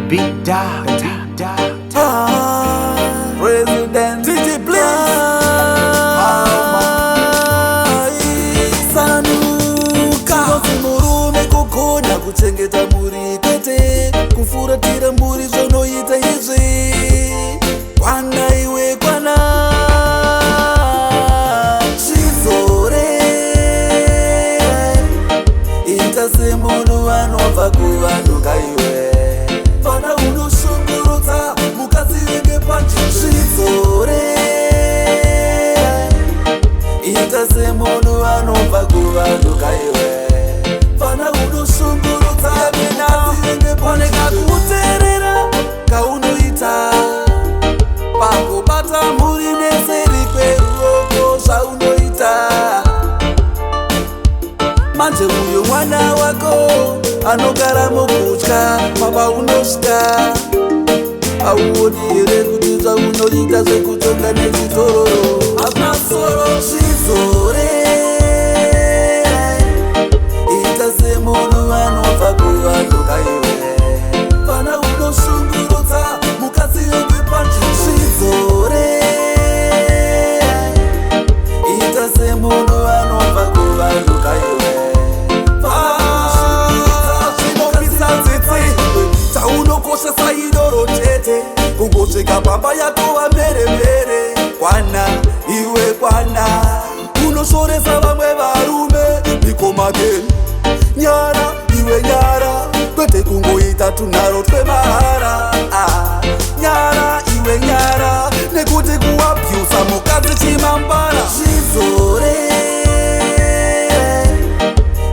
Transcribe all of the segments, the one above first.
Big dog. President DJ Blaze Sanuka murume kukona kuchengeta muri kwete kufuratira mburi zvonoita izvi kwana iwe kwana zvizore ita semunhu anobva kuvanhu kaiwe fana unoshungurudza mukadzi wenge panzvizore ita semunhu anobva kuvanhu kaiwe fana unoshungurudza mukadzi wenge panekakuteerera kaunoita pangobata muri neseri kweruoko zvaunoita manje uyo mwana wako anogara mukutya papa unosvika auoni here kuti zvaunoita zvekutonga nechitororo hakuna soro zvizore ita semunhu anobva kuvanhu kaiwe fana unoshungurudza mukadzi wenge panzvizore ita semunhu anobva kuvanhu kaiwe chaunokoshesa idoro chete kungosvika pamba yakova mberembere kwana iwe kwana unoshoresa vamwe varume mikomakeni nyara iwe nyara kwete kungoita tunharo twemahara nyara iwe nyara nekuti kuwabhyusa mukadzi chimambara zvizore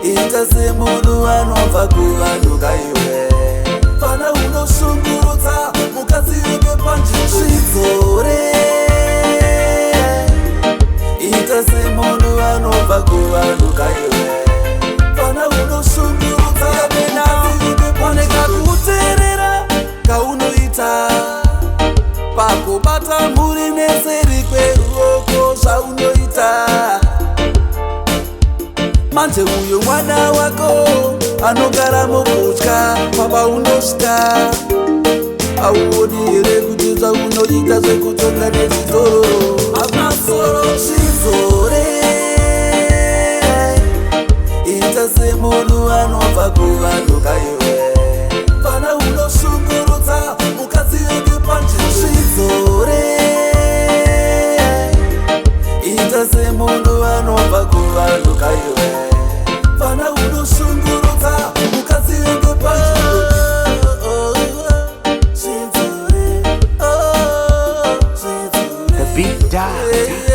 ita semunhu anobva kuvanhu kaiwe fana unoshungurudza mukadzi wenge panzvizore ita semunhu anobva kuvanhu kaiwe fana unoshungurudza mukadzi wenge panekakuteerera kaunoita pakubata muri neseri kweruoko zvaunoita manje uyo mwana wako anogara mukutya papa unosvika auoni here kuti zvaunoita zvekutonga nechitororo hakuna soro zvizore ita semunhu anobva kuvanhu kaiwe fana unoshungurudza mukadzi wenge panzvizore ita semunhu anobva kuvanhu kaiwe fana unoshungurudza mukadzi wenge The Big dog.